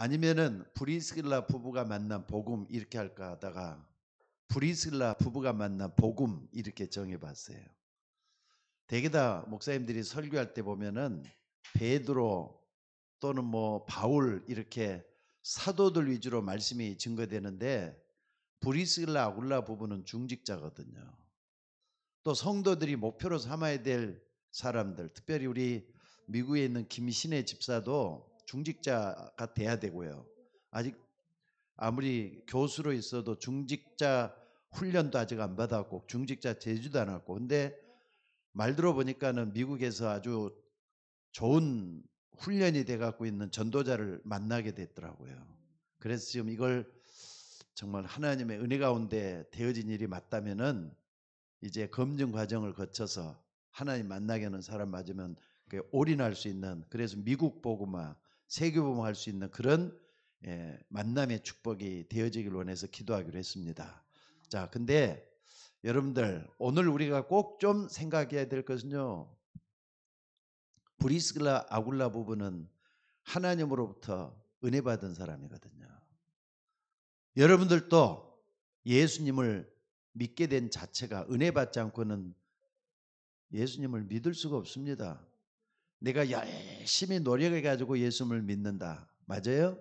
아니면은 브리스길라 부부가 만난 복음 이렇게 할까 하다가 브리스길라 부부가 만난 복음 이렇게 정해봤어요. 대개 다 목사님들이 설교할 때 보면은 베드로 또는 뭐 바울 이렇게 사도들 위주로 말씀이 증거되는데 브리스길라 아굴라 부부는 중직자거든요. 또 성도들이 목표로 삼아야 될 사람들, 특별히 우리 미국에 있는 김신혜 집사도 중직자가 돼야 되고요. 아직 아무리 교수로 있어도 중직자 훈련도 아직 안 받았고 중직자 제주도 안 왔고, 근데 말 들어보니까는 미국에서 아주 좋은 훈련이 돼 갖고 있는 전도자를 만나게 됐더라고요. 그래서 지금 이걸 정말 하나님의 은혜 가운데 되어진 일이 맞다면은 이제 검증 과정을 거쳐서 하나님 만나게 하는 사람 맞으면 올인할 수 있는, 그래서 미국 복음화, 세계 복음화 할 수 있는 그런 만남의 축복이 되어지길 원해서 기도하기로 했습니다. 자, 근데 여러분들 오늘 우리가 꼭 좀 생각해야 될 것은요, 브리스길라 아굴라 부부는 하나님으로부터 은혜 받은 사람이거든요. 여러분들도 예수님을 믿게 된 자체가 은혜 받지 않고는 예수님을 믿을 수가 없습니다. 내가 열심히 노력해 가지고 예수님을 믿는다, 맞아요?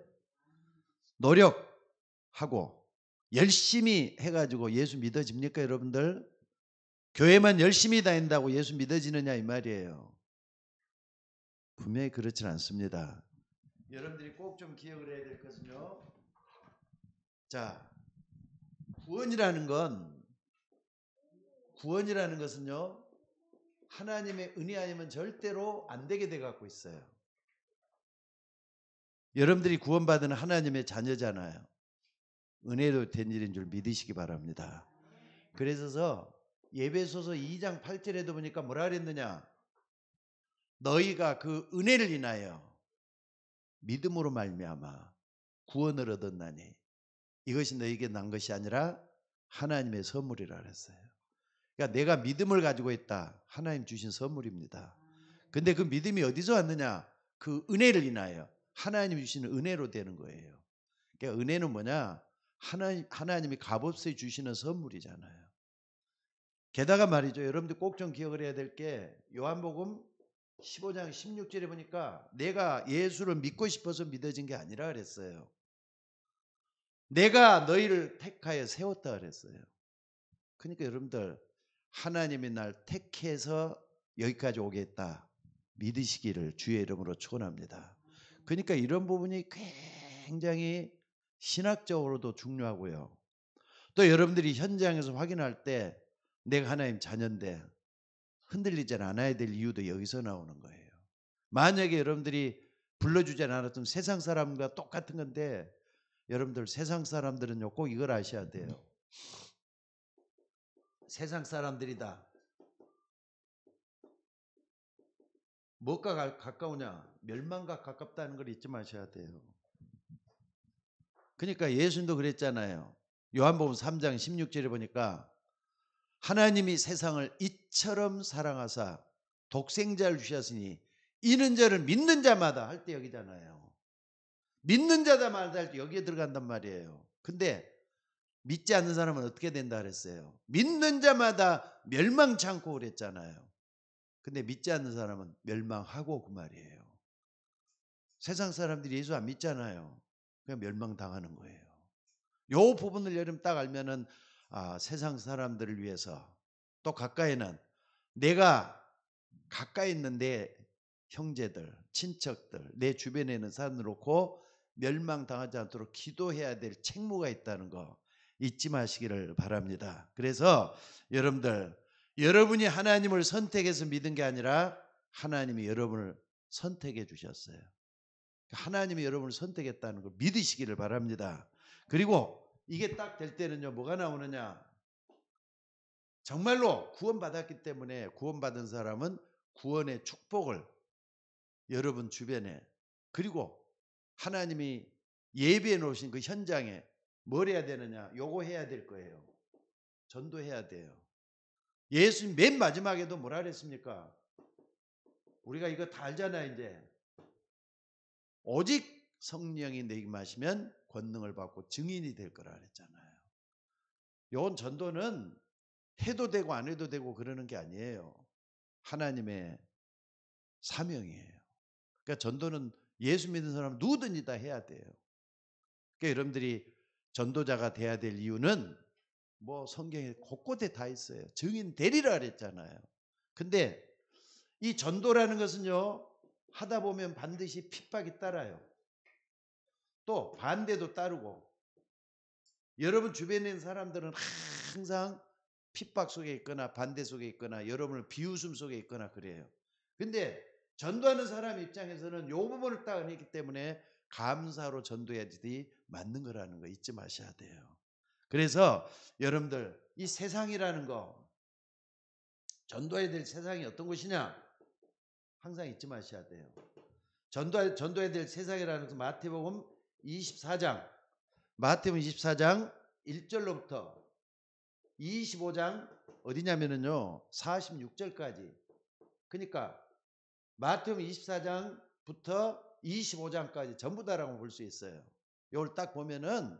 노력하고 열심히 해가지고 예수 믿어집니까 여러분들? 교회만 열심히 다닌다고 예수 믿어지느냐 이 말이에요. 분명히 그렇진 않습니다. 여러분들이 꼭 좀 기억을 해야 될 것은요, 자, 구원이라는 것은요, 하나님의 은혜 아니면 절대로 안 되게 돼 갖고 있어요. 여러분들이 구원받은 하나님의 자녀잖아요. 은혜로 된 일인 줄 믿으시기 바랍니다. 그래서 예배소서 2장 8절에도 보니까 뭐라 그랬느냐, 너희가 그 은혜를 인하여 믿음으로 말미암아 구원을 얻었나니 이것이 너희에게 난 것이 아니라 하나님의 선물이라 그랬어요. 그러니까 내가 믿음을 가지고 있다, 하나님 주신 선물입니다. 근데 그 믿음이 어디서 왔느냐, 그 은혜를 인하여 하나님이 주시는 은혜로 되는 거예요. 그러니까 은혜는 뭐냐, 하나님이 값없이 주시는 선물이잖아요. 게다가 말이죠, 여러분들 꼭 좀 기억을 해야 될 게 요한복음 15장 16절에 보니까 내가 예수를 믿고 싶어서 믿어진 게 아니라 그랬어요. 내가 너희를 택하여 세웠다 그랬어요. 그러니까 여러분들 하나님이 날 택해서 여기까지 오게 했다 믿으시기를 주의 이름으로 축원합니다. 그러니까 이런 부분이 굉장히 신학적으로도 중요하고요. 또 여러분들이 현장에서 확인할 때 내가 하나님 자녀인데 흔들리지 않아야 될 이유도 여기서 나오는 거예요. 만약에 여러분들이 불러주지 않았으면 세상 사람과 똑같은 건데, 여러분들 세상 사람들은요 꼭 이걸 아셔야 돼요. 세상 사람들이다 뭐가 가까우냐, 멸망과 가깝다는 걸 잊지 마셔야 돼요. 그러니까 예수님도 그랬잖아요. 요한복음 3장 16절에 보니까 하나님이 세상을 이처럼 사랑하사 독생자를 주셨으니 이는 저를 믿는 자마다 할 때 여기잖아요. 믿는 자마다 할 때 여기에 들어간단 말이에요. 근데 믿지 않는 사람은 어떻게 된다 그랬어요? 믿는 자마다 멸망치 않고 그랬잖아요. 근데 믿지 않는 사람은 멸망하고 그 말이에요. 세상 사람들이 예수 안 믿잖아요. 그냥 멸망당하는 거예요. 요 부분을 여러분 딱 알면은 세상 사람들을 위해서, 또 가까이는 내가 가까이 있는 내 형제들, 친척들, 내 주변에 있는 사람들 놓고 멸망당하지 않도록 기도해야 될 책무가 있다는 거 잊지 마시기를 바랍니다. 그래서 여러분들, 여러분이 하나님을 선택해서 믿은 게 아니라 하나님이 여러분을 선택해 주셨어요. 하나님이 여러분을 선택했다는 걸 믿으시기를 바랍니다. 그리고 이게 딱 될 때는요, 뭐가 나오느냐, 정말로 구원받았기 때문에 구원받은 사람은 구원의 축복을 여러분 주변에, 그리고 하나님이 예비해 놓으신 그 현장에 뭘 해야 되느냐, 요거 해야 될 거예요. 전도해야 돼요. 예수님 맨 마지막에도 뭐라 그랬습니까? 우리가 이거 다 알잖아요. 이제 오직 성령이 내게 마시면 권능을 받고 증인이 될 거라 그랬잖아요. 요건 전도는 해도 되고 안 해도 되고 그러는 게 아니에요. 하나님의 사명이에요. 그러니까 전도는 예수 믿는 사람 누구든지 다 해야 돼요. 그러니까 여러분들이 전도자가 돼야 될 이유는 뭐 성경에 곳곳에 다 있어요. 증인 되리라 그랬잖아요. 근데 이 전도라는 것은요, 하다 보면 반드시 핍박이 따라요. 또 반대도 따르고, 여러분 주변에 있는 사람들은 항상 핍박 속에 있거나 반대 속에 있거나 여러분을 비웃음 속에 있거나 그래요. 근데 전도하는 사람 입장에서는 이 부분을 딱 해냈기 때문에 감사로 전도해야지 맞는 거라는 거 잊지 마셔야 돼요. 그래서 여러분들 이 세상이라는 거, 전도해야 될 세상이 어떤 곳이냐 항상 잊지 마셔야 돼요. 전도해야 될 세상이라는 것은 마태복음 24장 1절로부터 25장 어디냐면은요 46절까지. 그러니까 마태복음 24장부터 25장까지 전부 다라고 볼 수 있어요. 이걸 딱 보면은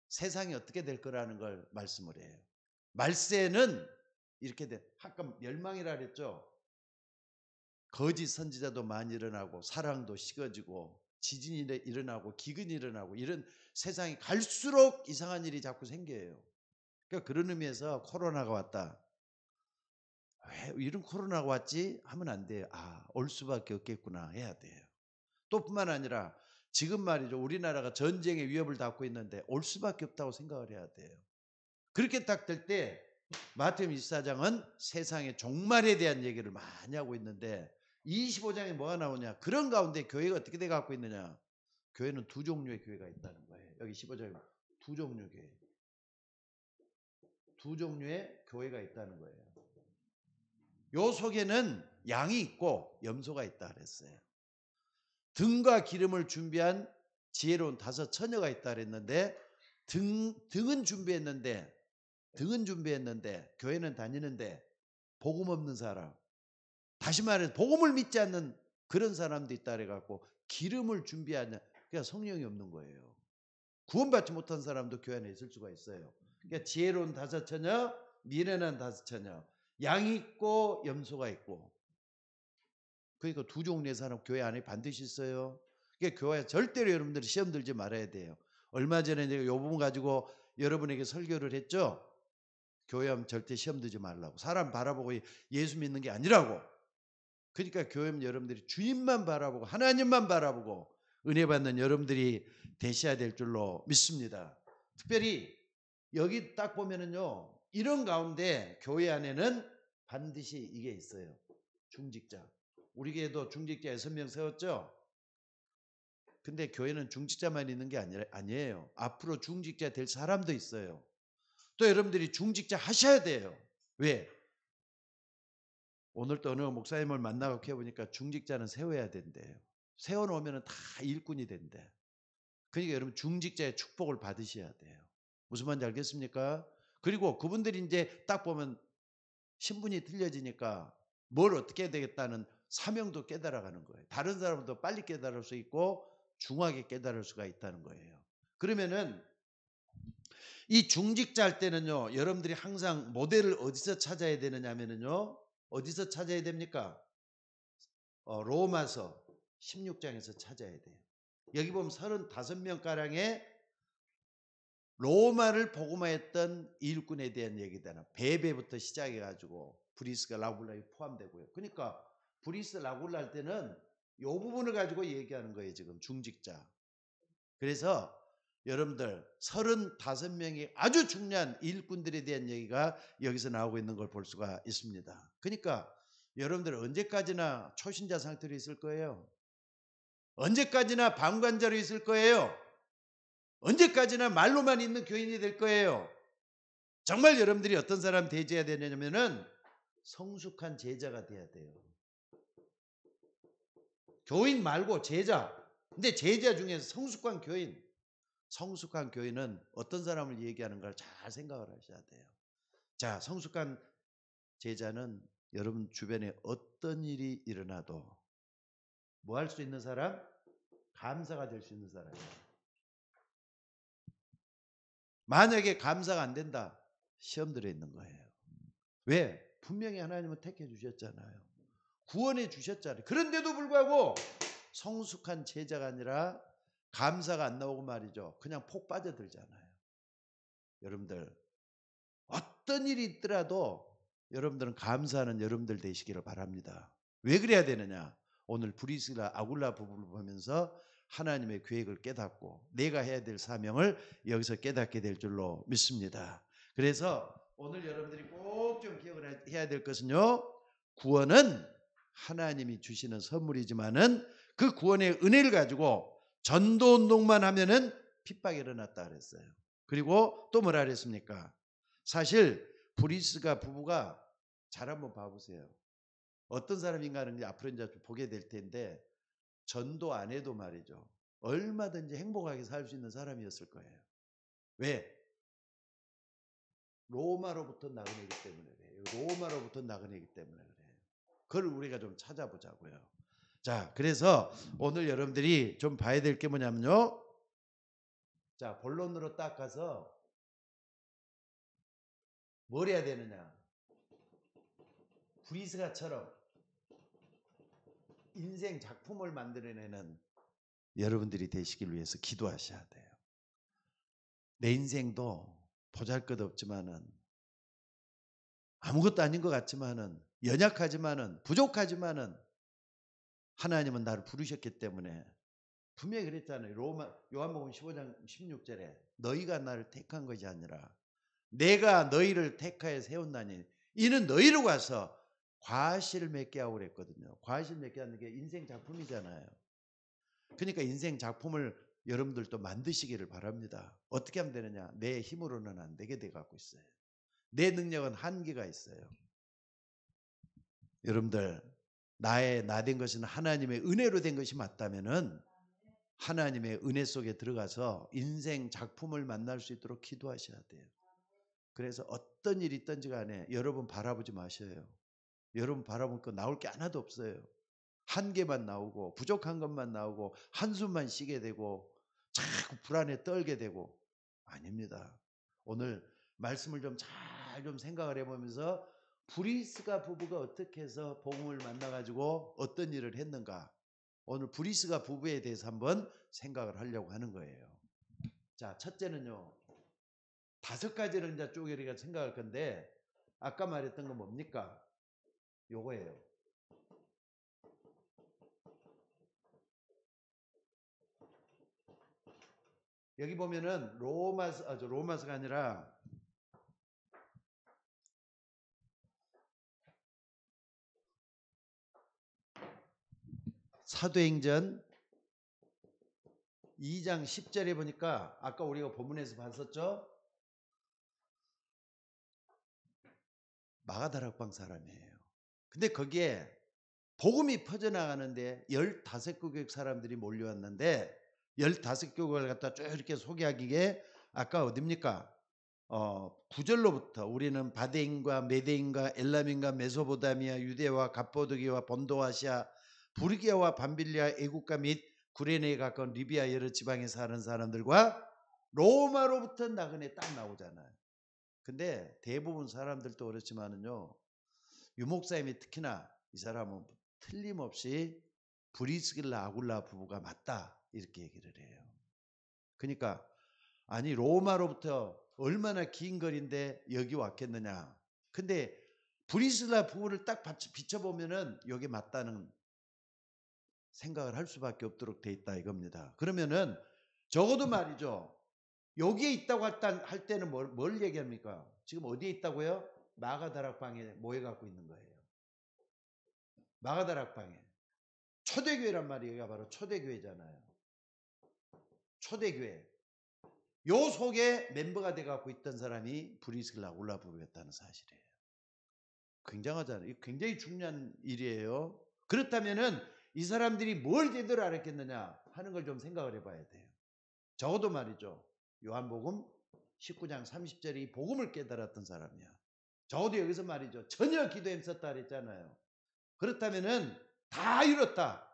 세상이 어떻게 될 거라는 걸 말씀을 해요. 말세는 이렇게 돼. 아까 멸망이라 그랬죠. 거짓 선지자도 많이 일어나고 사랑도 식어지고 지진이 일어나고 기근이 일어나고 이런 세상이 갈수록 이상한 일이 자꾸 생겨요. 그러니까 그런 의미에서 코로나가 왔다. 왜 이런 코로나가 왔지? 하면 안 돼요. 올 수밖에 없겠구나 해야 돼요. 또 뿐만 아니라 지금 말이죠. 우리나라가 전쟁의 위협을 받고 있는데 올 수밖에 없다고 생각을 해야 돼요. 그렇게 딱 될 때 마태복음 24장은 세상의 종말에 대한 얘기를 많이 하고 있는데 25장에 뭐가 나오냐? 그런 가운데 교회가 어떻게 돼 갖고 있느냐? 교회는 두 종류의 교회가 있다는 거예요. 여기 15장에 두 종류 교회. 두 종류의 교회가 있다는 거예요. 요 속에는 양이 있고 염소가 있다 그랬어요. 등과 기름을 준비한 지혜로운 5 처녀가 있다 그랬는데 등은 준비했는데 교회는 다니는데 복음 없는 사람, 다시 말해서 복음을 믿지 않는 그런 사람도 있다 그래갖고 기름을 준비하는, 그러니까 성령이 없는 거예요. 구원받지 못한 사람도 교회 안에 있을 수가 있어요. 그러니까 지혜로운 5 처녀, 미련한 5 처녀, 양이 있고 염소가 있고. 그러니까 두 종류의 사람 교회 안에 반드시 있어요. 그러니까 교회 절대로 여러분들이 시험 들지 말아야 돼요. 얼마 전에 제가 이 부분 가지고 여러분에게 설교를 했죠. 교회 하면 절대 시험 들지 말라고. 사람 바라보고 예수 믿는 게 아니라고. 그러니까 교회 하면 여러분들이 주님만 바라보고 하나님만 바라보고 은혜 받는 여러분들이 되셔야 될 줄로 믿습니다. 특별히 여기 딱 보면은요, 이런 가운데 교회 안에는 반드시 이게 있어요. 중직자. 우리 교회도 중직자 6명 세웠죠. 근데 교회는 중직자만 있는 게 아니에요. 앞으로 중직자 될 사람도 있어요. 또 여러분들이 중직자 하셔야 돼요. 왜? 오늘 또 어느 목사님을 만나고 해보니까 중직자는 세워야 된대요. 세워놓으면 다 일꾼이 된대. 그러니까 여러분 중직자의 축복을 받으셔야 돼요. 무슨 말인지 알겠습니까? 그리고 그분들이 이제 딱 보면 신분이 틀려지니까 뭘 어떻게 해야 되겠다는 사명도 깨달아가는 거예요. 다른 사람도 빨리 깨달을 수 있고 중하게 깨달을 수가 있다는 거예요. 그러면은 이 중직자 할 때는요, 여러분들이 항상 모델을 어디서 찾아야 되느냐 하면은요, 어디서 찾아야 됩니까? 로마서 16장에서 찾아야 돼요. 여기 보면 35명가량의 로마를 복음화했던 일꾼에 대한 얘기잖아. 베베부터 시작해가지고 브리스가 라굴라에 포함되고요. 그러니까 브리스 라굴라 할 때는 이 부분을 가지고 얘기하는 거예요. 지금 중직자. 그래서 여러분들 35명의 아주 중요한 일꾼들에 대한 얘기가 여기서 나오고 있는 걸 볼 수가 있습니다. 그러니까 여러분들 언제까지나 초신자 상태로 있을 거예요. 언제까지나 방관자로 있을 거예요. 언제까지나 말로만 있는 교인이 될 거예요. 정말 여러분들이 어떤 사람 대제해야 되냐면은 성숙한 제자가 돼야 돼요. 교인 말고 제자. 근데 제자 중에서 성숙한 교인. 성숙한 교인은 어떤 사람을 얘기하는가를 잘 생각을 하셔야 돼요. 자, 성숙한 제자는 여러분 주변에 어떤 일이 일어나도 뭐 할 수 있는 사람? 감사가 될 수 있는 사람이에요. 만약에 감사가 안 된다, 시험 들어 있는 거예요. 왜? 분명히 하나님은 택해 주셨잖아요. 구원해 주셨잖아요. 그런데도 불구하고 성숙한 제자가 아니라 감사가 안 나오고 말이죠. 그냥 폭 빠져들잖아요. 여러분들 어떤 일이 있더라도 여러분들은 감사하는 여러분들 되시기를 바랍니다. 왜 그래야 되느냐? 오늘 브리스라 아굴라 부부를 보면서 하나님의 계획을 깨닫고 내가 해야 될 사명을 여기서 깨닫게 될 줄로 믿습니다. 그래서 오늘 여러분들이 꼭 좀 기억을 해야 될 것은요, 구원은 하나님이 주시는 선물이지만은 그 구원의 은혜를 가지고 전도 운동만 하면은 핍박이 일어났다 그랬어요. 그리고 또 뭐라 그랬습니까? 사실 브리스가 부부가 잘 한번 봐보세요. 어떤 사람인가는 앞으로 이제 보게 될 텐데 전도 안 해도 말이죠. 얼마든지 행복하게 살 수 있는 사람이었을 거예요. 왜? 로마로부터 나그네이기 때문에 그래요. 로마로부터 나그네이기 때문에 그래요. 그걸 우리가 좀 찾아보자고요. 자, 그래서 오늘 여러분들이 좀 봐야 될 게 뭐냐면요. 자, 본론으로 딱 가서 뭘 해야 되느냐. 브리스가처럼 인생 작품을 만들어내는 여러분들이 되시길 위해서 기도하셔야 돼요. 내 인생도 보잘것없지만은 아무것도 아닌 것 같지만은 연약하지만은 부족하지만은 하나님은 나를 부르셨기 때문에 분명히 그랬잖아요. 요한복음 15장 16절에 너희가 나를 택한 것이 아니라 내가 너희를 택하여 세웠나니 이는 너희로 가서 과실을 맺게 하고 그랬거든요. 과실 맺게 하는 게 인생 작품이잖아요. 그러니까 인생 작품을 여러분들도 만드시기를 바랍니다. 어떻게 하면 되느냐? 내 힘으로는 안 되게 돼 갖고 있어요. 내 능력은 한계가 있어요. 여러분들 나 된 것은 하나님의 은혜로 된 것이 맞다면은 하나님의 은혜 속에 들어가서 인생 작품을 만날 수 있도록 기도하셔야 돼요. 그래서 어떤 일이 있든지 간에 여러분 바라보지 마셔요. 여러분 바라볼 거 나올 게 하나도 없어요. 한계만 나오고 부족한 것만 나오고 한숨만 쉬게 되고 자꾸 불안에 떨게 되고 아닙니다. 오늘 말씀을 좀 잘 생각을 해보면서 브리스가 부부가 어떻게 해서 복음을 만나가지고 어떤 일을 했는가, 오늘 브리스가 부부에 대해서 한번 생각을 하려고 하는 거예요. 자, 첫째는요, 5가지를 이제 쪼개리가 생각할 건데 아까 말했던 건 뭡니까? 요거예요. 여기 보면은 로마서가 아니라 사도행전 2장 10절에 보니까 아까 우리가 본문에서 봤었죠? 마가다락방 사람이에요. 근데 거기에 복음이 퍼져나가는데 15교육 사람들이 몰려왔는데 15교육을 갖다 쭉 이렇게 소개하기에 아까 어딥니까? 9절로부터 우리는 바데인과 메데인과 엘람인과 메소보다미아 유대와 갑보도기와 본도아시아 부르기아와 밤빌리아 애국가 및 구레네에 가까운 리비아 여러 지방에 사는 사람들과 로마로부터 나그네 딱 나오잖아요. 근데 대부분 사람들도 그렇지만은요, 유목사님이 특히나 이 사람은 틀림없이 브리스길라 아굴라 부부가 맞다 이렇게 얘기를 해요. 그러니까 아니 로마로부터 얼마나 긴 거리인데 여기 왔겠느냐. 근데 브리스길라 부부를 딱 비춰보면은 여기 맞다는 생각을 할 수밖에 없도록 돼 있다 이겁니다. 그러면은 적어도 말이죠. 여기에 있다고 할 때는 뭘 얘기합니까? 지금 어디에 있다고요? 마가다락방에 모여갖고 있는 거예요. 마가다락방에. 초대교회란 말이에요. 바로 초대교회잖아요. 초대교회. 요 속에 멤버가 돼갖고 있던 사람이 브리스길라 아굴라 부부였다는 사실이에요. 굉장하잖아요. 굉장히 중요한 일이에요. 그렇다면은 이 사람들이 뭘 제대로 알았겠느냐 하는 걸 좀 생각을 해봐야 돼요. 적어도 말이죠. 요한복음 19장 30절에 이 복음을 깨달았던 사람이야. 적어도 여기서 말이죠. 전혀 기도에 힘썼다 그랬잖아요. 그렇다면은 다 이뤘다.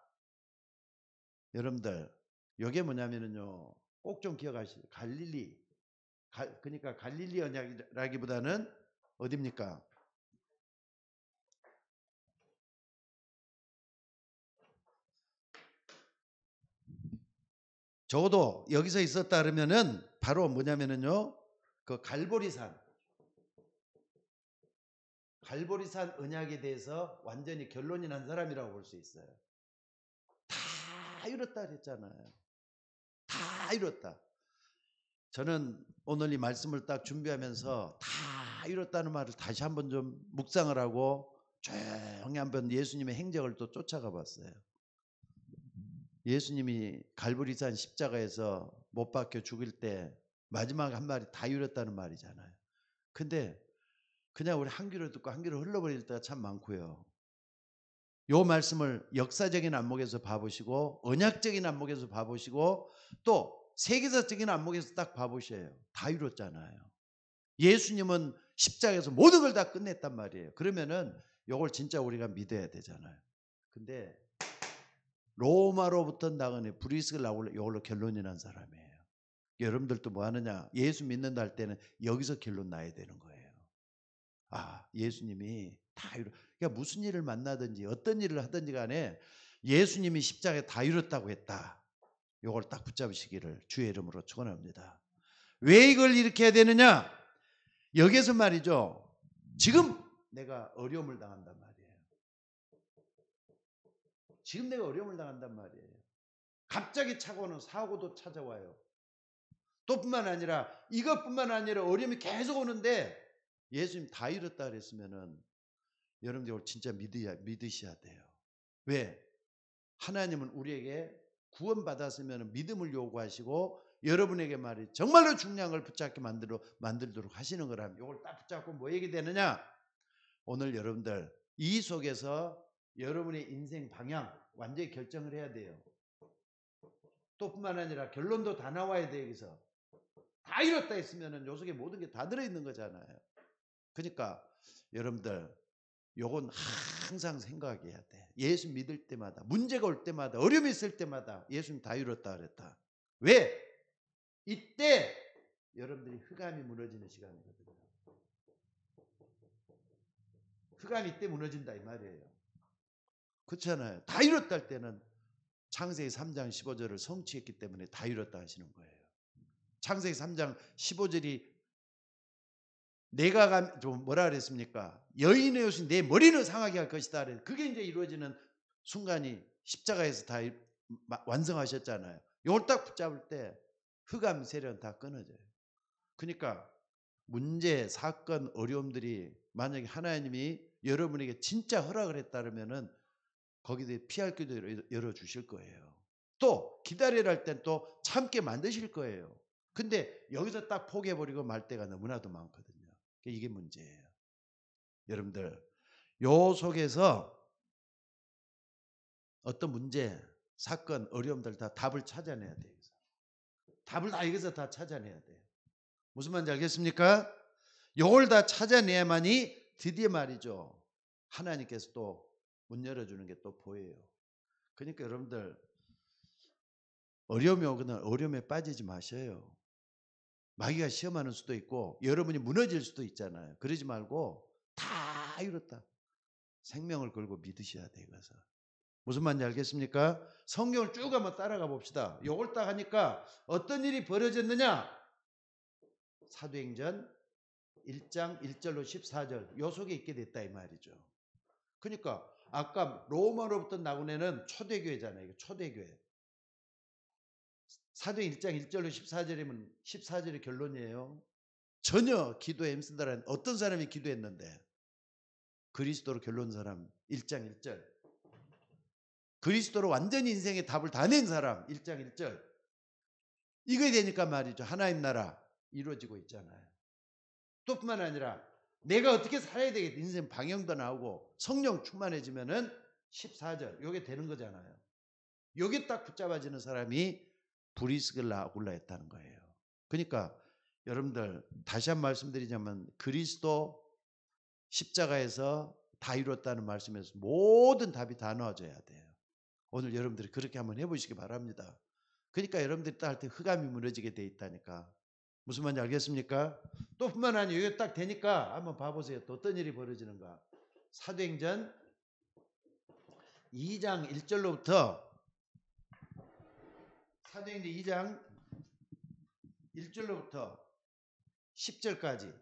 여러분들 이게 뭐냐면은요. 꼭 좀 기억하시죠. 갈릴리. 그러니까 갈릴리 언약이라기보다는 어디입니까? 적어도 여기서 있었다 그러면은 바로 뭐냐면은요. 그 갈보리산 언약에 대해서 완전히 결론이 난 사람이라고 볼 수 있어요. 다 이뤘다 그랬잖아요. 다 이뤘다. 저는 오늘 이 말씀을 딱 준비하면서 다 이뤘다는 말을 다시 한번 좀 묵상을 하고 조용히 한번 예수님의 행적을 또 쫓아가 봤어요. 예수님이 갈보리산 십자가에서 못 박혀 죽을 때 마지막 한 말이 다 이뤘다는 말이잖아요. 근데 그냥 우리 한 귀로 듣고 한 귀로 흘러버릴 때가 참 많고요. 요 말씀을 역사적인 안목에서 봐보시고 언약적인 안목에서 봐보시고 또 세계사적인 안목에서 딱 봐보셔요. 다 이뤘잖아요. 예수님은 십자가에서 모든 걸 다 끝냈단 말이에요. 그러면은 요걸 진짜 우리가 믿어야 되잖아요. 근데 로마로부터 나가는 브리스를 나오려 이걸로 결론이 난 사람이에요. 여러분들도 뭐 하느냐? 예수 믿는다 할 때는 여기서 결론 나야 되는 거예요. 아, 예수님이 다 이루. 그러니까 무슨 일을 만나든지 어떤 일을 하든지 간에 예수님이 십자가에 다 이뤘다고 했다. 이걸 딱 붙잡으시기를 주의 이름으로 축원합니다. 왜 이걸 이렇게 해야 되느냐? 여기서 말이죠. 지금 내가 어려움을 당한단 말이에요. 지금 내가 어려움을 당한단 말이에요. 갑자기 차고는 사고도 찾아와요. 또 뿐만 아니라 이것뿐만 아니라 어려움이 계속 오는데 예수님 다 이뤘다 그랬으면은 여러분들 진짜 믿으셔야 돼요. 왜? 하나님은 우리에게 구원받았으면 믿음을 요구하시고 여러분에게 말이 정말로 중요한 걸 붙잡게 만들도록 하시는 거라면 이걸 딱 붙잡고 뭐 얘기 되느냐? 오늘 여러분들 이 속에서 여러분의 인생 방향 완전히 결정을 해야 돼요. 또 뿐만 아니라 결론도 다 나와야 돼요. 여기서 다 이뤘다 했으면 요 속에 모든 게 다 들어있는 거잖아요. 그러니까 여러분들 요건 항상 생각해야 돼. 예수 믿을 때마다 문제가 올 때마다 어려움이 있을 때마다 예수님 다 이뤘다 그랬다. 왜? 이때 여러분들이 흑암이 무너지는 시간이거든요. 흑암이 이때 무너진다 이 말이에요. 그렇잖아요. 다 이뤘다 할 때는 창세기 3장 15절을 성취했기 때문에 다 이뤘다 하시는 거예요. 창세기 3장 15절이 내가 좀 뭐라 그랬습니까? 여인의 옷이 내 머리는 상하게 할 것이다. 그게 이제 이루어지는 순간이 십자가에서 다 완성하셨잖아요. 이걸 딱 붙잡을 때 흑암 세력은 다 끊어져요. 그러니까 문제, 사건, 어려움들이 만약에 하나님이 여러분에게 진짜 허락을 했다면은 거기에 피할 길도 열어주실 거예요. 또 기다리라 할 땐 또 참게 만드실 거예요. 근데 여기서 딱 포기해버리고 말 때가 너무나도 많거든요. 이게 문제예요. 여러분들 요 속에서 어떤 문제, 사건, 어려움들 다 답을 찾아내야 돼요. 답을 다 여기서 다 찾아내야 돼요. 무슨 말인지 알겠습니까? 요걸 다 찾아내야만이 드디어 말이죠. 하나님께서 또 문 열어주는 게 또 보여요. 그러니까 여러분들 어려움이 오거나 어려움에 빠지지 마셔요. 마귀가 시험하는 수도 있고 여러분이 무너질 수도 있잖아요. 그러지 말고 다 이뤘다. 생명을 걸고 믿으셔야 돼요. 그래서 무슨 말인지 알겠습니까? 성경을 쭉 한번 따라가 봅시다. 요걸 딱 하니까 어떤 일이 벌어졌느냐? 사도행전 1장 1절로 14절 요 속에 있게 됐다 이 말이죠. 그러니까 아까 로마로부터 나온 애는 초대교회잖아요. 이거 초대교회. 사도행 1장 1절로 14절이면 14절의 결론이에요. 전혀 기도에 힘쓰다라는 어떤 사람이 기도했는데 그리스도로 결론 사람 1장 1절. 그리스도로 완전히 인생의 답을 다 낸 사람 1장 1절. 이거에 되니까 말이죠. 하나님 나라 이루어지고 있잖아요. 또 뿐만 아니라 내가 어떻게 살아야 되겠다. 인생 방향도 나오고 성령 충만해지면은 14절 요게 되는 거잖아요. 요게 딱 붙잡아지는 사람이 브리스길라 아굴라였다는 거예요. 그러니까 여러분들 다시 한 말씀드리자면 그리스도 십자가에서 다 이뤘다는 말씀에서 모든 답이 다 나와져야 돼요. 오늘 여러분들이 그렇게 한번 해보시기 바랍니다. 그러니까 여러분들이 딱 할 때 흑암이 무너지게 돼 있다니까. 무슨 말인지 알겠습니까? 또 뿐만 아니라 이게 딱 되니까 한번 봐보세요. 또 어떤 일이 벌어지는가. 사도행전 2장 1절로부터 사도행전 2장 1절로부터 10절까지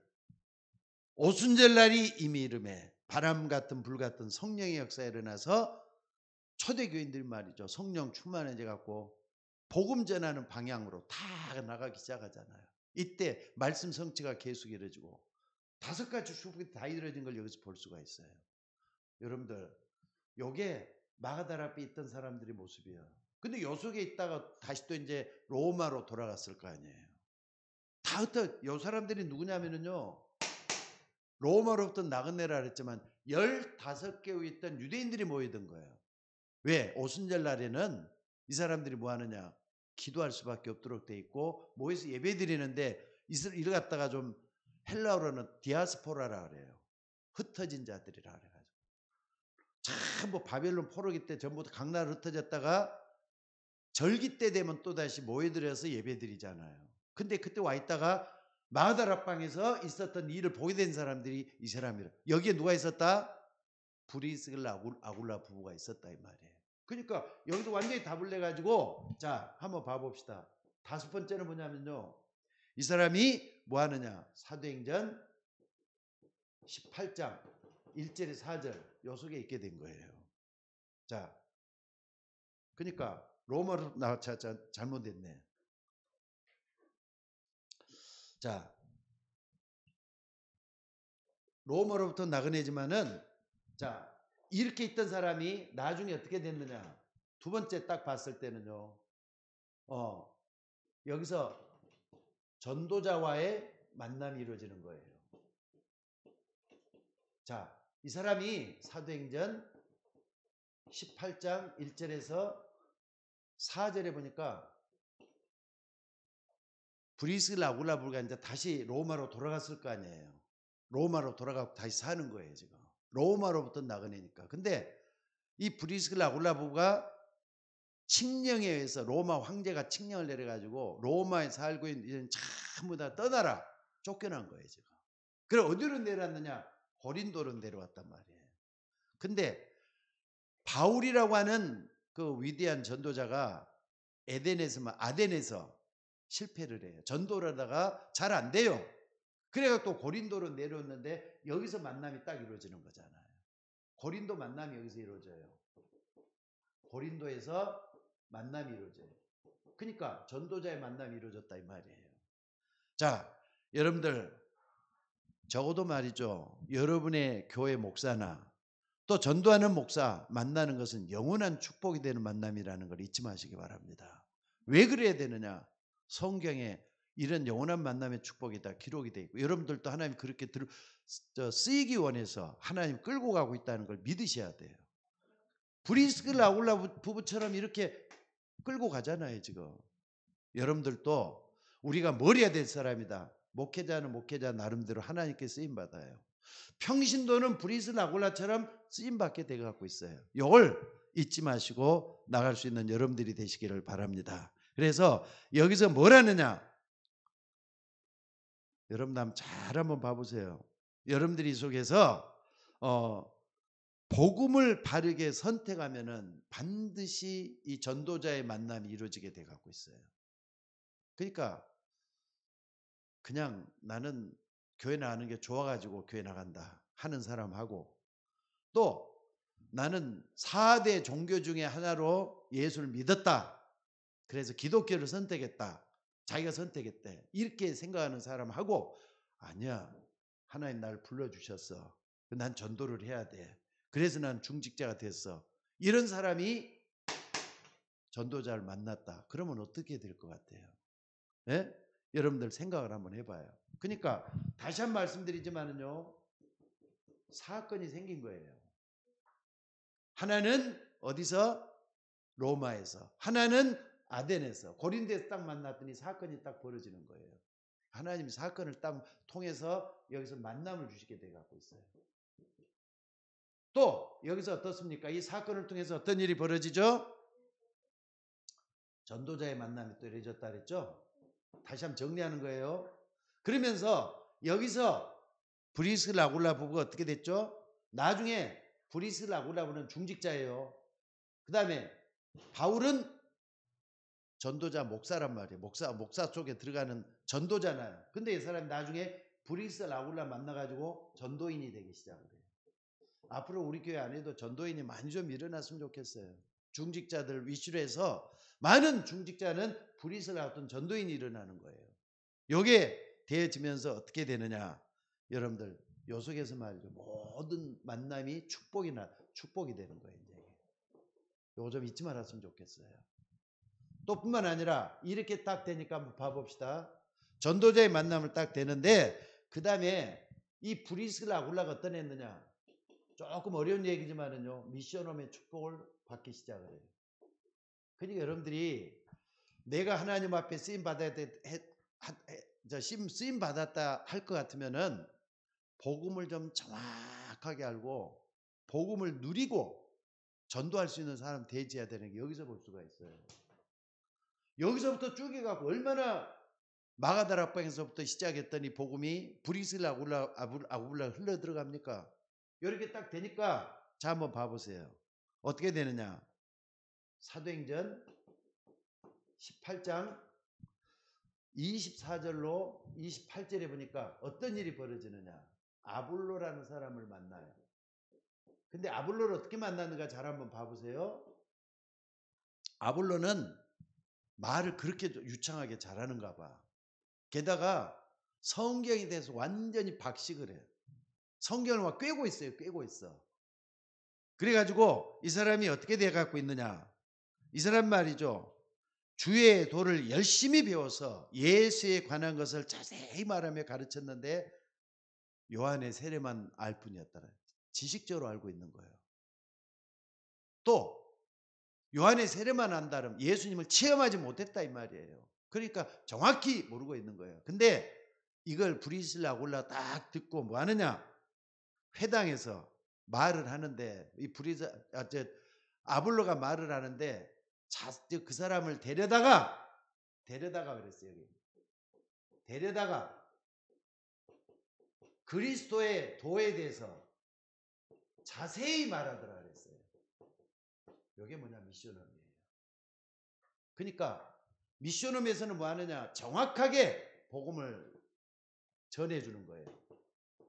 오순절 날이 이미 이름에 바람 같은 불 같은 성령의 역사가 일어나서 초대교인들 말이죠. 성령 충만해져 갖고 복음 전하는 방향으로 다 나가기 시작하잖아요. 이때 말씀 성취가 계속 이루어지고 5가지 축복이 다 이루어진 걸 여기서 볼 수가 있어요. 여러분들 요게 마가다라 앞에 있던 사람들의 모습이에요. 근데 요 속에 있다가 다시 또 이제 로마로 돌아갔을 거 아니에요. 다 어떤 요 사람들이 누구냐면은요. 로마로부터 나그네라 그랬지만 15개국에 있던 유대인들이 모이던 거예요. 왜? 오순절 날에는 이 사람들이 뭐 하느냐? 기도할 수밖에 없도록 돼 있고 모여서 예배 드리는데 이를 갖다가 좀 헬라어로는 디아스포라라 그래요. 흩어진 자들이라 그래가지고 전부 바벨론 포로기 때 전부 각 나라 흩어졌다가 절기 때 되면 또다시 모여들어서 예배 드리잖아요. 근데 그때 와 있다가 마가다라 방에서 있었던 일을 보게 된 사람들이 이 사람이라. 여기에 누가 있었다? 브리스길라 아굴라 부부가 있었다 이 말이에요. 그러니까 여기서 완전히 답을 내가지고 자 한번 봐봅시다. 5번째는 뭐냐면요. 이 사람이 뭐 하느냐. 사도행전 18장 1절에 4절 요 속에 있게 된 거예요. 자 그러니까 로마로 잘못됐네. 자 로마로부터 나그네지만은 자 이렇게 있던 사람이 나중에 어떻게 됐느냐. 2번째 딱 봤을 때는요. 여기서 전도자와의 만남이 이루어지는 거예요. 자, 이 사람이 사도행전 18장 1절에서 4절에 보니까 브리스길라 아굴라부가 이제 다시 로마로 돌아갔을 거 아니에요. 로마로 돌아가고 다시 사는 거예요, 지금. 로마로부터 나그네니까. 근데 이 브리스길라 아굴라부가 칙령에 의해서 로마 황제가 칙령을 내려가지고 로마에 살고 있는 전부 다 떠나라 쫓겨난 거예요, 지금. 그래 어디로 내려왔느냐? 고린도로 내려왔단 말이에요. 근데 바울이라고 하는 그 위대한 전도자가 아덴에서 실패를 해요. 전도를 하다가 잘 안 돼요. 그래가 또 고린도로 내려왔는데 여기서 만남이 딱 이루어지는 거잖아요. 고린도 만남이 여기서 이루어져요. 고린도에서 만남이 이루어져요. 그러니까 전도자의 만남이 이루어졌다 이 말이에요. 자, 여러분들 적어도 말이죠. 여러분의 교회 목사나 또 전도하는 목사 만나는 것은 영원한 축복이 되는 만남이라는 걸 잊지 마시기 바랍니다. 왜 그래야 되느냐? 성경에 이런 영원한 만남의 축복이 다 기록이 되어 있고 여러분들도 하나님 그렇게 쓰이기 원해서 하나님 끌고 가고 있다는 걸 믿으셔야 돼요. 브리스길라 아굴라 부부처럼 이렇게 끌고 가잖아요 지금. 여러분들도 우리가 뭘 해야 될 사람이다. 목회자는 목회자 나름대로 하나님께 쓰임받아요. 평신도는 브리스길라 아굴라처럼 쓰임받게 되어갖고 있어요. 이걸 잊지 마시고 나갈 수 있는 여러분들이 되시기를 바랍니다. 그래서 여기서 뭘 하느냐. 여러분 잘 한번 봐보세요. 여러분들이 속에서 복음을 바르게 선택하면은 반드시 이 전도자의 만남이 이루어지게 돼 갖고 있어요. 그러니까 그냥 나는 교회 나가는 게 좋아가지고 교회 나간다 하는 사람하고 또 나는 4대 종교 중에 하나로 예수를 믿었다. 그래서 기독교를 선택했다. 자기가 선택했대. 이렇게 생각하는 사람하고 아니야. 하나님 나를 불러주셨어. 난 전도를 해야 돼. 그래서 난 중직자가 됐어. 이런 사람이 전도자를 만났다. 그러면 어떻게 될 것 같아요? 예? 여러분들 생각을 한번 해봐요. 그러니까 다시 한 번 말씀드리지만은요. 사건이 생긴 거예요. 하나는 어디서? 로마에서. 하나는 아덴에서. 고린도에서 딱 만났더니 사건이 딱 벌어지는 거예요. 하나님이 사건을 딱 통해서 여기서 만남을 주시게 돼 갖고 있어요. 또 여기서 어떻습니까? 이 사건을 통해서 어떤 일이 벌어지죠? 전도자의 만남이 또 이루어졌다 그랬죠? 다시 한번 정리하는 거예요. 그러면서 여기서 브리스라 아굴라 부부가 어떻게 됐죠? 나중에 브리스라 아굴라 부부는 중직자예요. 그 다음에 바울은 전도자 목사란 말이에요. 목사 쪽에 들어가는 전도잖아요. 근데 이 사람이 나중에 브리스라 아굴라 만나가지고 전도인이 되기 시작을 해요. 앞으로 우리 교회 안에도 전도인이 많이 좀 일어났으면 좋겠어요. 중직자들 위주로 해서 많은 중직자는 브리스라 어떤 전도인이 일어나는 거예요. 요게 되어지면서 어떻게 되느냐? 여러분들 요 속에서 말이죠. 모든 만남이 축복이 되는 거예요. 이제 요거 좀 잊지 말았으면 좋겠어요. 또 뿐만 아니라 이렇게 딱 되니까 한번 봐봅시다. 전도자의 만남을 딱 되는데 그 다음에 이 브리스라 아굴라가 어떤 애였느냐? 조금 어려운 얘기지만은요. 미션홈의 축복을 받기 시작을 해요. 그러니까 여러분들이 내가 하나님 앞에 쓰임 받아야 쓰임 받았다 할 것 같으면은 복음을 좀 정확하게 알고 복음을 누리고 전도할 수 있는 사람 되어야 되는 게 여기서 볼 수가 있어요. 여기서부터 쭉 해갖고 얼마나 마가다락방에서부터 시작했더니 복음이 브리스라 아굴라 흘러 들어갑니까? 이렇게 딱 되니까 자 한번 봐보세요. 어떻게 되느냐? 사도행전 18장 24절로 28절에 보니까 어떤 일이 벌어지느냐? 아볼로라는 사람을 만나요. 근데 아볼로를 어떻게 만났는가 잘 한번 봐보세요. 아볼로는 말을 그렇게 유창하게 잘하는가 봐. 게다가 성경에 대해서 완전히 박식을 해요. 성경을 막 꿰고 있어요. 꿰고 있어. 그래가지고 이 사람이 어떻게 돼갖고 있느냐? 이 사람 말이죠. 주의 도를 열심히 배워서 예수에 관한 것을 자세히 말하며 가르쳤는데 요한의 세례만 알 뿐이었더라. 지식적으로 알고 있는 거예요. 또 요한의 세례만 안다면 예수님을 체험하지 못했다 이 말이에요. 그러니까 정확히 모르고 있는 거예요. 근데 이걸 브리스라 아굴라 딱 듣고 뭐 하느냐? 회당에서 말을 하는데 이 아볼로가 말을 하는데 그 사람을 데려다가 그랬어요. 여기. 데려다가 그리스도의 도에 대해서 자세히 말하더라 그랬어요. 이게 뭐냐? 미션홈이에요. 그러니까 미션홈에서는 뭐 하느냐? 정확하게 복음을 전해주는 거예요.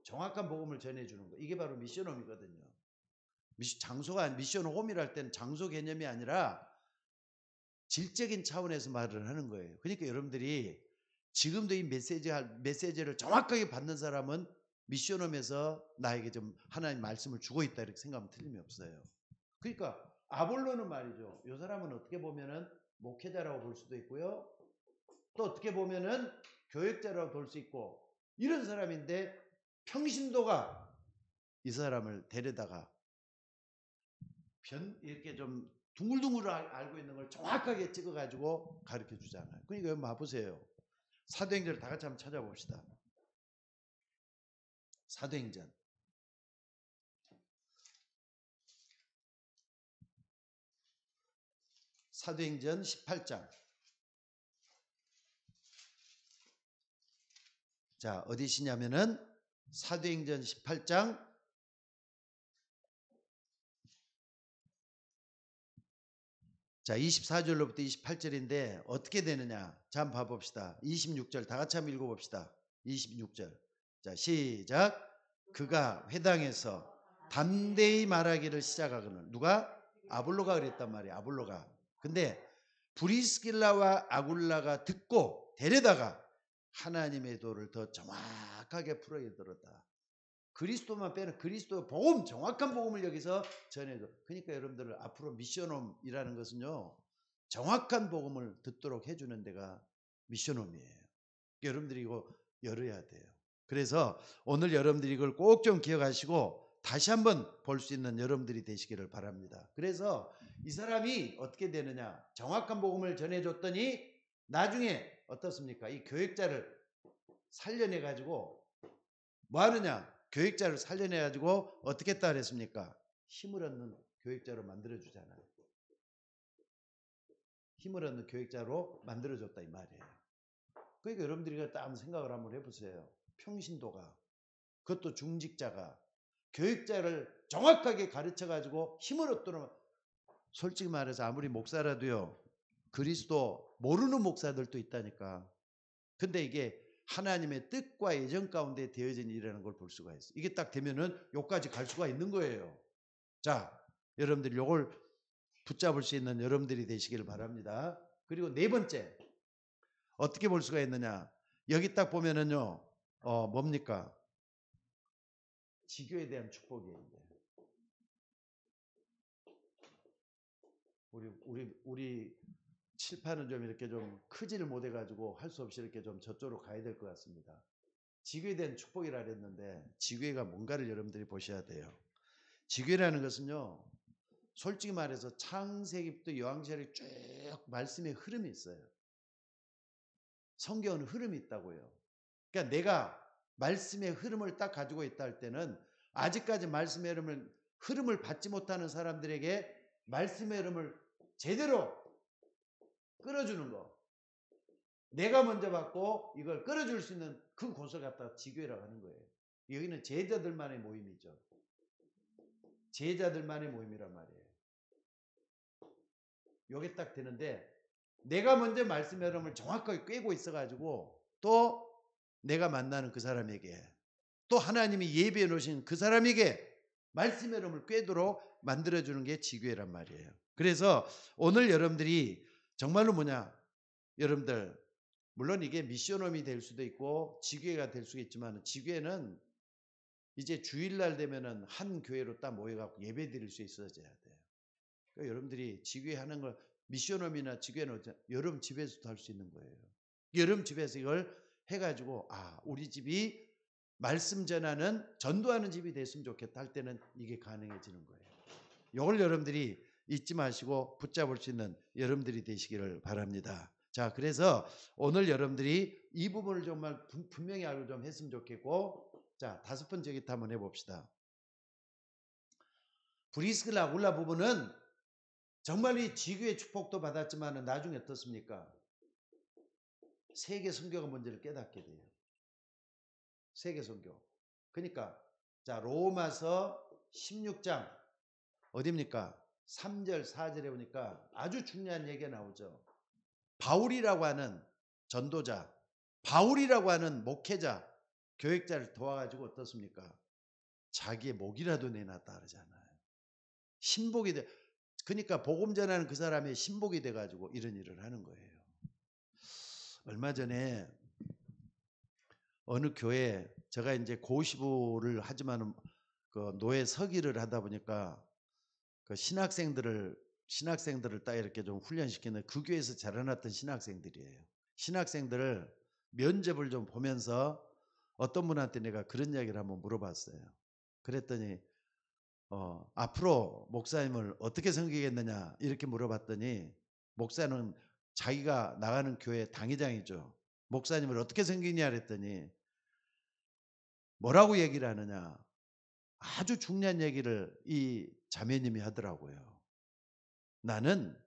정확한 복음을 전해주는 거. 이게 바로 미션홈이거든요. 장소가 미션홈이랄 때는 장소 개념이 아니라 질적인 차원에서 말을 하는 거예요. 그러니까 여러분들이 지금도 이 메시지를 정확하게 받는 사람은 미션홈에서 나에게 좀 하나님 말씀을 주고 있다 이렇게 생각하면 틀림이 없어요. 그러니까 아볼로는 말이죠. 이 사람은 어떻게 보면은 목회자라고 볼 수도 있고요. 또 어떻게 보면은 교역자라고 볼 수 있고 이런 사람인데 평신도가 이 사람을 데려다가 이렇게 좀 둥글둥글 알고 있는 걸 정확하게 찍어가지고 가르쳐 주잖아요. 그러니까 여러분 봐보세요. 사도행전을 다 같이 한번 찾아봅시다. 사도행전. 사도행전 18장. 자, 어디시냐면은 사도행전 18장 자, 24절로부터 28절인데 어떻게 되느냐? 자, 한번 봐봅시다. 26절 다 같이 한번 읽어봅시다. 26절. 자, 시작. 그가 회당에서 담대히 말하기를 시작하거늘. 누가? 아볼로가 그랬단 말이야. 아볼로가. 근데 브리스길라와 아굴라가 듣고 데려다가 하나님의 도를 더 정확하게 풀어들었다. 그리스도만 빼는 그리스도 복음, 정확한 복음을 여기서 전해줘. 그러니까 여러분들 앞으로 미션홈이라는 것은요, 정확한 복음을 듣도록 해주는 데가 미션홈이에요. 여러분들이 이거 열어야 돼요. 그래서 오늘 여러분들이 이걸 꼭 좀 기억하시고 다시 한번 볼 수 있는 여러분들이 되시기를 바랍니다. 그래서 이 사람이 어떻게 되느냐? 정확한 복음을 전해줬더니 나중에 어떻습니까? 이 교역자를 살려내 가지고 뭐 하느냐? 교역자를 살려내 가지고 어떻게 했다 그랬습니까? 힘을 얻는 교역자로 만들어 주잖아요. 힘을 얻는 교육자로 만들어줬다 이 말이에요. 그러니까 여러분들이 딱 생각을 한번 해보세요. 평신도가, 그것도 중직자가 교육자를 정확하게 가르쳐가지고 힘을 얻도록, 솔직히 말해서 아무리 목사라도요, 그리스도 모르는 목사들도 있다니까. 근데 이게 하나님의 뜻과 예정 가운데 되어진 일이라는 걸 볼 수가 있어요. 이게 딱 되면은 여기까지 갈 수가 있는 거예요. 자, 여러분들이 요걸 붙잡을 수 있는 여러분들이 되시기를 바랍니다. 그리고 네 번째, 어떻게 볼 수가 있느냐? 여기 딱 보면은요, 뭡니까? 지교에 대한 축복이에요. 우리 칠판은 좀 이렇게 좀 크지를 못해가지고 할 수 없이 이렇게 좀 저쪽으로 가야 될 것 같습니다. 지교에 대한 축복이라 그랬는데 지교가 뭔가를 여러분들이 보셔야 돼요. 지교라는 것은요, 솔직히 말해서 창세기부터 요한계시록에 쭉 말씀의 흐름이 있어요. 성경은 흐름이 있다고요. 그러니까 내가 말씀의 흐름을 딱 가지고 있다 할 때는 아직까지 말씀의 흐름을 받지 못하는 사람들에게 말씀의 흐름을 제대로 끌어주는 거. 내가 먼저 받고 이걸 끌어줄 수 있는 그 곳을 갖다가 지교회라고 하는 거예요. 여기는 제자들만의 모임이죠. 제자들만의 모임이란 말이에요. 요게 딱 되는데 내가 먼저 말씀의 흐름을 정확하게 꿰고 있어가지고 또 내가 만나는 그 사람에게 또 하나님이 예비해 놓으신 그 사람에게 말씀의 흐름을 꿰도록 만들어주는 게 지교회란 말이에요. 그래서 오늘 여러분들이 정말로 여러분들 물론 이게 미션홈이 될 수도 있고 지교회가 될 수도 있지만 지교회는 이제 주일날 되면은 한 교회로 딱 모여갖고 예배 드릴 수 있어야 돼요. 그러니까 여러분들이 지교회 하는 걸 미션홈이나 지교회는 여러분 집에서도 할 수 있는 거예요. 여러분 집에서 이걸 해가지고 우리 집이 말씀 전하는 전도하는 집이 됐으면 좋겠다 할 때는 이게 가능해지는 거예요. 이걸 여러분들이 잊지 마시고 붙잡을 수 있는 여러분들이 되시기를 바랍니다. 자, 그래서 오늘 여러분들이 이 부분을 정말 분명히 알고 좀 했으면 좋겠고, 자, 다섯 번째 기타 한번 해봅시다. 브리스길라 아굴라 부분은 정말 이 지교의 축복도 받았지만 나중에 어떻습니까? 세계 선교가 뭔지를 깨닫게 돼요. 세계 선교. 그러니까 자, 로마서 16장 어디입니까? 3절 4절에 보니까 아주 중요한 얘기가 나오죠. 바울이라고 하는 전도자, 바울이라고 하는 목회자, 교육자를 도와가지고 어떻습니까? 자기의 목이라도 내놨다 그러잖아요. 신복이 돼. 그러니까 복음 전하는 그 사람의 신복이 돼가지고 이런 일을 하는 거예요. 얼마 전에 어느 교회 제가 이제 고시부를 하지만 그 노예 서기를 하다 보니까 그 신학생들을 딱 이렇게 좀 훈련시키는 그 교회에서 자라났던 신학생들이에요. 신학생들을 면접을 좀 보면서 어떤 분한테 내가 그런 이야기를 한번 물어봤어요. 그랬더니 앞으로 목사님을 어떻게 섬기겠느냐 이렇게 물어봤더니 목사는 자기가 나가는 교회 당회장이죠. 목사님을 어떻게 섬기냐 그랬더니 뭐라고 얘기를 하느냐. 아주 중요한 얘기를 이 자매님이 하더라고요. 나는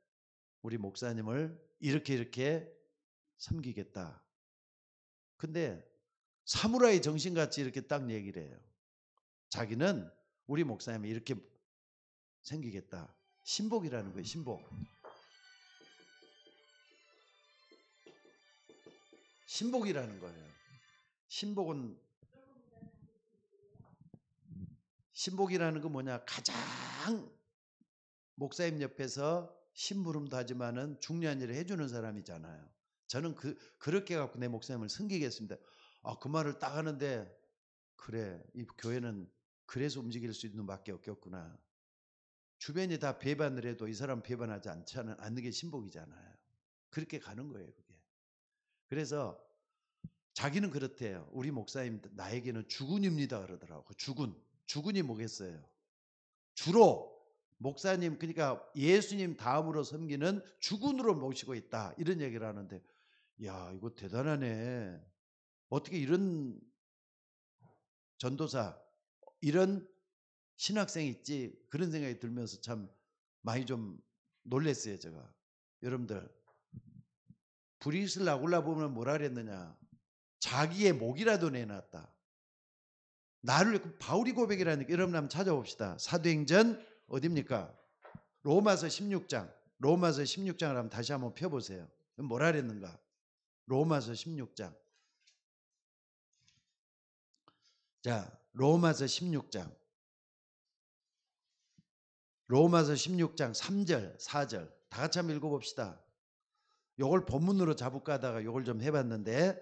우리 목사님을 이렇게 섬기겠다. 근데 사무라이 정신같이 이렇게 딱 얘기를 해요. 자기는 우리 목사님을 이렇게 섬기겠다. 신복이라는 거예요. 신복. 신복이라는 거예요. 신복이라는 건 뭐냐? 가장 목사님 옆에서 심부름도 하지만은 중요한 일을 해주는 사람이잖아요. 저는 그렇게 갖고 내 목사님을 섬기겠습니다. 그 말을 딱 하는데 그래, 이 교회는 그래서 움직일 수 있는 밖에 없겠구나. 주변이 다 배반을 해도 이 사람 배반하지 않는 게 신복이잖아요. 그렇게 가는 거예요, 그게. 그래서 자기는 그렇대요. 우리 목사님 나에게는 주군입니다 그러더라고. 주군이 뭐겠어요? 주로 목사님, 그러니까 예수님 다음으로 섬기는 주군으로 모시고 있다 이런 얘기를 하는데, 야, 이거 대단하네. 어떻게 이런 전도사, 이런 신학생이 있지, 그런 생각이 들면서 참 많이 좀 놀랐어요. 제가. 여러분들 브리스를 아굴라 보면 뭐라 그랬느냐? 자기의 목이라도 내놨다. 나를 바울이 고백이라니까. 여러분 한번 찾아봅시다. 사도행전 어디입니까? 로마서 16장. 로마서 16장을 한번 다시 한번 펴보세요. 뭐라 그랬는가? 로마서 16장. 자, 로마서 16장. 로마서 16장 3절, 4절. 다 같이 한번 읽어봅시다. 요걸 본문으로 잡을까 하다가 요걸 좀 해봤는데,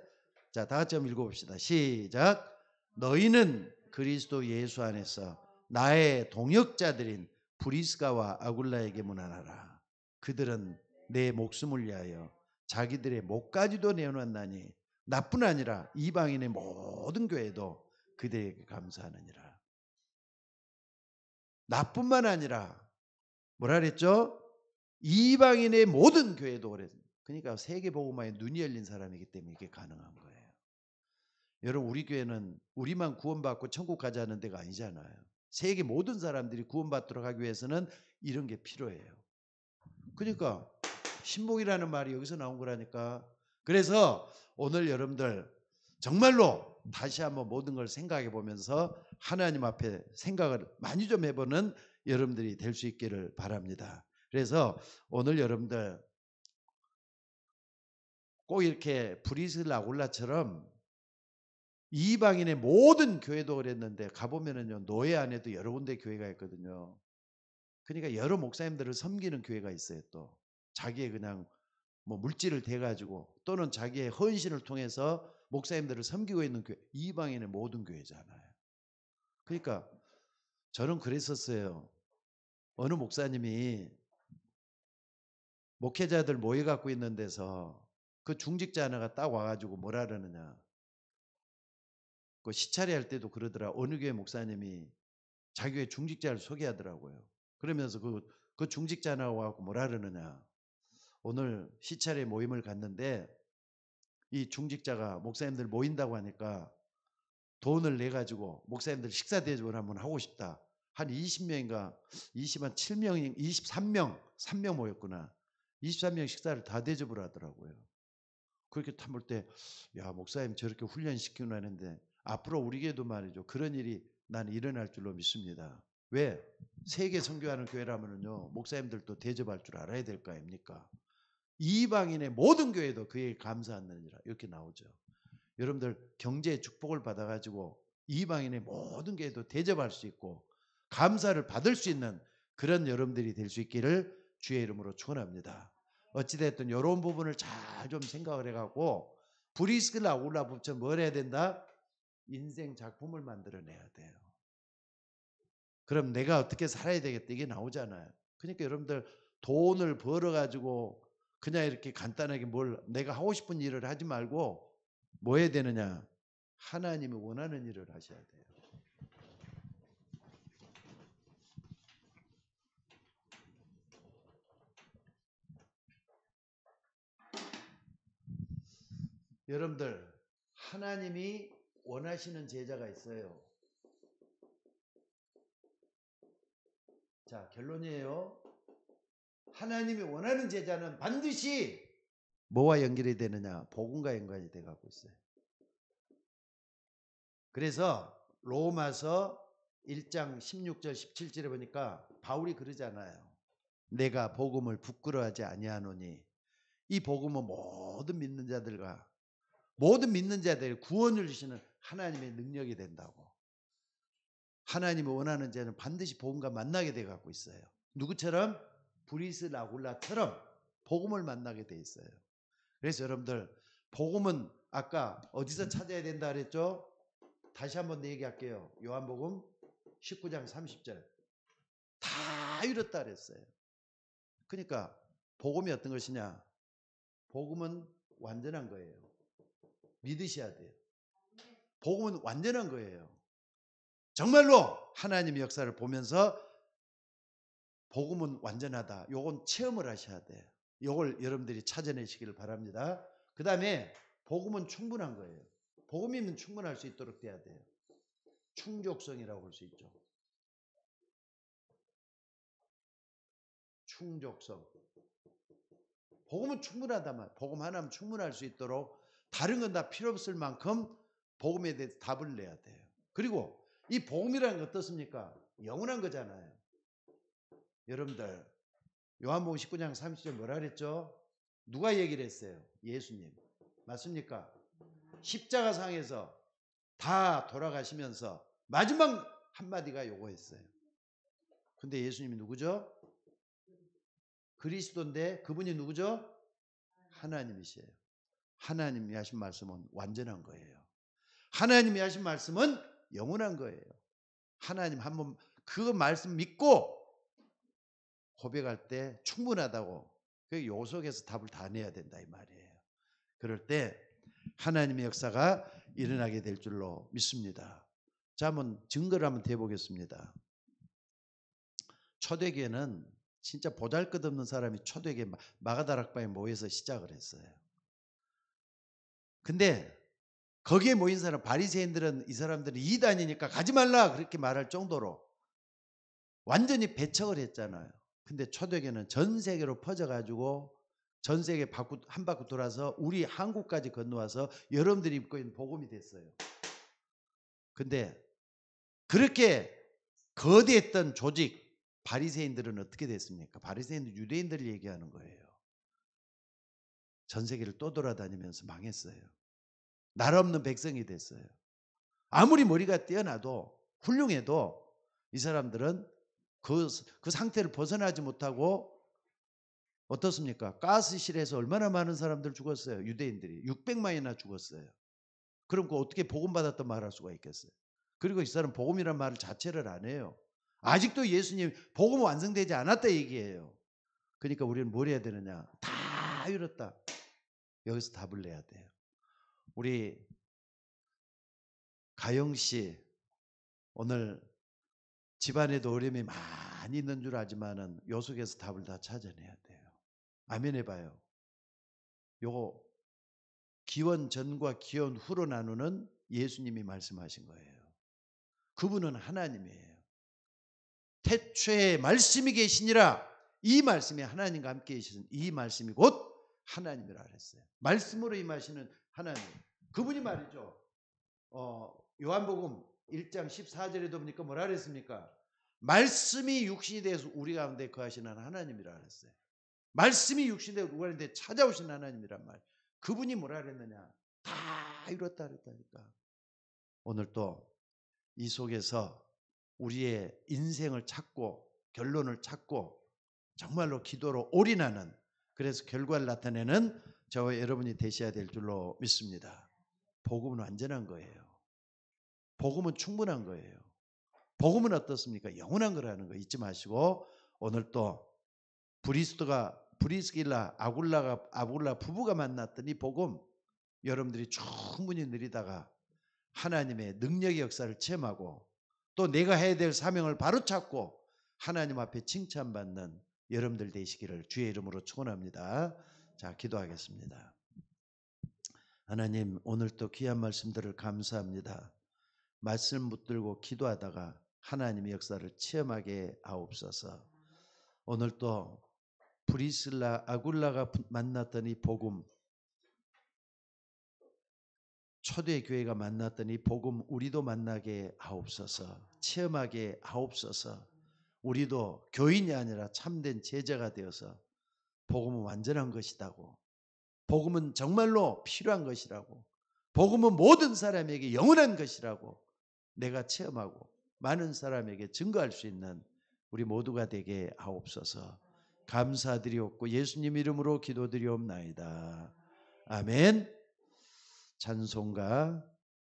자, 다 같이 한번 읽어봅시다. 시작. 너희는 그리스도 예수 안에서 나의 동역자들인 브리스가와 아굴라에게 문안하라. 그들은 내 목숨을 위하여 자기들의 목까지도 내어놨나니 나뿐 아니라 이방인의 모든 교회도 그들에게 감사하느니라. 나뿐만 아니라 뭐라 그랬죠? 이방인의 모든 교회도 그랬어요. 그러니까 세계복음화에 눈이 열린 사람이기 때문에 이게 가능한 거예요. 여러분, 우리 교회는 우리만 구원받고 천국 가자는 데가 아니잖아요. 세계 모든 사람들이 구원받도록 하기 위해서는 이런 게 필요해요. 그러니까 신복이라는 말이 여기서 나온 거라니까. 그래서 오늘 여러분들 정말로 다시 한번 모든 걸 생각해 보면서 하나님 앞에 생각을 많이 좀 해보는 여러분들이 될 수 있기를 바랍니다. 그래서 오늘 여러분들 꼭 이렇게 브리스라 아굴라처럼 이방인의 모든 교회도 그랬는데 가보면은요, 노예 안에도 여러 군데 교회가 있거든요. 그러니까 여러 목사님들을 섬기는 교회가 있어요. 또 자기의 그냥 뭐 물질을 대가지고 또는 자기의 헌신을 통해서 목사님들을 섬기고 있는 교회, 이방인의 모든 교회잖아요. 그러니까 저는 그랬었어요. 어느 목사님이 목회자들 모여 갖고 있는 데서 그 중직자 하나가 딱 와가지고 뭐라 그러느냐, 그 시차례 할 때도 그러더라. 어느 교회 목사님이 자기 교회 중직자를 소개하더라고요. 그러면서 그 중직자 하나가 와갖고 뭐라 그러느냐, 오늘 시차례 모임을 갔는데 이 중직자가 목사님들 모인다고 하니까 돈을 내 가지고 목사님들 식사 대접을 한번 하고 싶다. 한 20명인가 27명 23명 3명 모였구나. 23명 식사를 다 대접을 하더라고요. 그렇게 탐볼 때 야, 목사님 저렇게 훈련시키고 하는데 앞으로 우리 교회도 말이죠. 그런 일이 나는 일어날 줄로 믿습니다. 왜? 세계 선교하는 교회라면은요, 목사님들도 대접할 줄 알아야 될 거 아닙니까? 이방인의 모든 교회도 그에게 감사하느니라 이렇게 나오죠. 여러분들 경제의 축복을 받아가지고 이방인의 모든 교회도 대접할 수 있고 감사를 받을 수 있는 그런 여러분들이 될 수 있기를 주의 이름으로 축원합니다. 어찌됐든 이런 부분을 잘 좀 생각을 해갖고 브리스길라 아굴라 부처 뭘 해야 된다? 인생 작품을 만들어내야 돼요. 그럼 내가 어떻게 살아야 되겠다 이게 나오잖아요. 그러니까 여러분들 돈을 벌어가지고 그냥 이렇게 간단하게 뭘 내가 하고 싶은 일을 하지 말고 뭐 해야 되느냐? 하나님이 원하는 일을 하셔야 돼요. 여러분들 하나님이 원하시는 제자가 있어요. 자, 결론이에요. 하나님이 원하는 제자는 반드시 뭐와 연결이 되느냐? 복음과 연관이 돼 갖고 있어요. 그래서 로마서 1장 16절 17절에 보니까 바울이 그러잖아요. 내가 복음을 부끄러워하지 아니하노니 이 복음은 모든 믿는 자들이 구원을 주시는 하나님의 능력이 된다고. 하나님이 원하는 자는 반드시 복음과 만나게 돼 갖고 있어요. 누구처럼? 브리스 아굴라처럼 복음을 만나게 돼 있어요. 그래서 여러분들 복음은 아까 어디서 찾아야 된다 그랬죠? 다시 한번 얘기할게요. 요한복음 19장 30절 다 이뤘다 그랬어요. 그러니까 복음이 어떤 것이냐? 복음은 완전한 거예요. 믿으셔야 돼요. 복음은 완전한 거예요. 정말로 하나님의 역사를 보면서 복음은 완전하다. 요건 체험을 하셔야 돼요. 요걸 여러분들이 찾아내시기를 바랍니다. 그 다음에 복음은 충분한 거예요. 복음이면 충분할 수 있도록 돼야 돼요. 충족성이라고 볼 수 있죠. 충족성. 복음은 충분하단 말이에요. 복음 하나면 충분할 수 있도록 다른 건 다 필요 없을 만큼 복음에 대해서 답을 내야 돼요. 그리고 이 복음이라는 게 어떻습니까? 영원한 거잖아요. 여러분들 요한복음 19장 30절 뭐라 그랬죠? 누가 얘기를 했어요? 예수님. 맞습니까? 십자가상에서 다 돌아가시면서 마지막 한마디가 요거였어요. 근데 예수님이 누구죠? 그리스도인데 그분이 누구죠? 하나님이시에요. 하나님이 하신 말씀은 완전한 거예요. 하나님이 하신 말씀은 영원한 거예요. 하나님 한번 그 말씀 믿고 고백할 때 충분하다고 그 요 속에서 답을 다 내야 된다 이 말이에요. 그럴 때 하나님의 역사가 일어나게 될 줄로 믿습니다. 자, 한번 증거를 한번 대보겠습니다. 초대교회는 진짜 보잘것없는 사람이 초대교회 마가다락방에 모여서 시작을 했어요. 근데 거기에 모인 사람 바리새인들은 이 사람들은 이단이니까 가지 말라 그렇게 말할 정도로 완전히 배척을 했잖아요. 근데 초대교회는 전 세계로 퍼져가지고 전 세계 한 바퀴 돌아서 우리 한국까지 건너와서 여러분들이 입고 있는 복음이 됐어요. 근데 그렇게 거대했던 조직 바리새인들은 어떻게 됐습니까? 바리새인들 유대인들을 얘기하는 거예요. 전 세계를 또 돌아다니면서 망했어요. 나라 없는 백성이 됐어요. 아무리 머리가 뛰어나도 훌륭해도 이 사람들은 그 상태를 벗어나지 못하고 어떻습니까? 가스실에서 얼마나 많은 사람들 죽었어요. 유대인들이 600만이나 죽었어요. 그럼 그 어떻게 복음받았다 말할 수가 있겠어요? 그리고 이 사람 복음이란 말을 자체를 안 해요. 아직도 예수님 복음 완성되지 않았다 얘기해요. 그러니까 우리는 뭘 해야 되느냐? 다 이렇다. 여기서 답을 내야 돼요. 우리 가영 씨 오늘 집안에도 어려움이 많이 있는 줄 알지만은 요 속에서 답을 다 찾아내야 돼요. 아멘 해봐요. 요거 기원 전과 기원 후로 나누는 예수님이 말씀하신 거예요. 그분은 하나님이에요. 태초에 말씀이 계시니라. 이 말씀이 하나님과 함께 계시는 이 말씀이 곧 하나님이라 그랬어요. 말씀으로 임하시는 하나님. 그분이 말이죠. 요한복음 1장 14절에도 보니까 뭐라 그랬습니까? 말씀이 육신이 돼서 우리 가운데 거하시는 하나님이라 그랬어요. 말씀이 육신이 되어 우리 가운데 찾아오신 하나님이란 말. 그분이 뭐라 그랬느냐? 다 이뤘다 그랬다니까. 오늘 또 이 속에서 우리의 인생을 찾고 결론을 찾고 정말로 기도로 올인하는 그래서 결과를 나타내는 저와 여러분이 되셔야 될 줄로 믿습니다. 복음은 완전한 거예요. 복음은 충분한 거예요. 복음은 어떻습니까? 영원한 거라는 거 잊지 마시고 오늘 또 브리스길라 아굴라 부부가 만났던 이 복음 여러분들이 충분히 누리다가 하나님의 능력의 역사를 체험하고 또 내가 해야 될 사명을 바로잡고 하나님 앞에 칭찬받는 여러분들 되시기를 주의 이름으로 축원합니다. 자, 기도하겠습니다. 하나님 오늘 또 귀한 말씀들을 감사합니다. 말씀 붙들고 기도하다가 하나님의 역사를 체험하게 하옵소서. 오늘 또 브리슬라 아굴라가 만났던 이 복음 초대교회가 만났던 이 복음 우리도 만나게 하옵소서. 체험하게 하옵소서. 우리도 교인이 아니라 참된 제자가 되어서 복음은 완전한 것이라고, 복음은 정말로 필요한 것이라고, 복음은 모든 사람에게 영원한 것이라고 내가 체험하고 많은 사람에게 증거할 수 있는 우리 모두가 되게 하옵소서. 감사드리옵고 예수님 이름으로 기도드리옵나이다. 아멘. 찬송가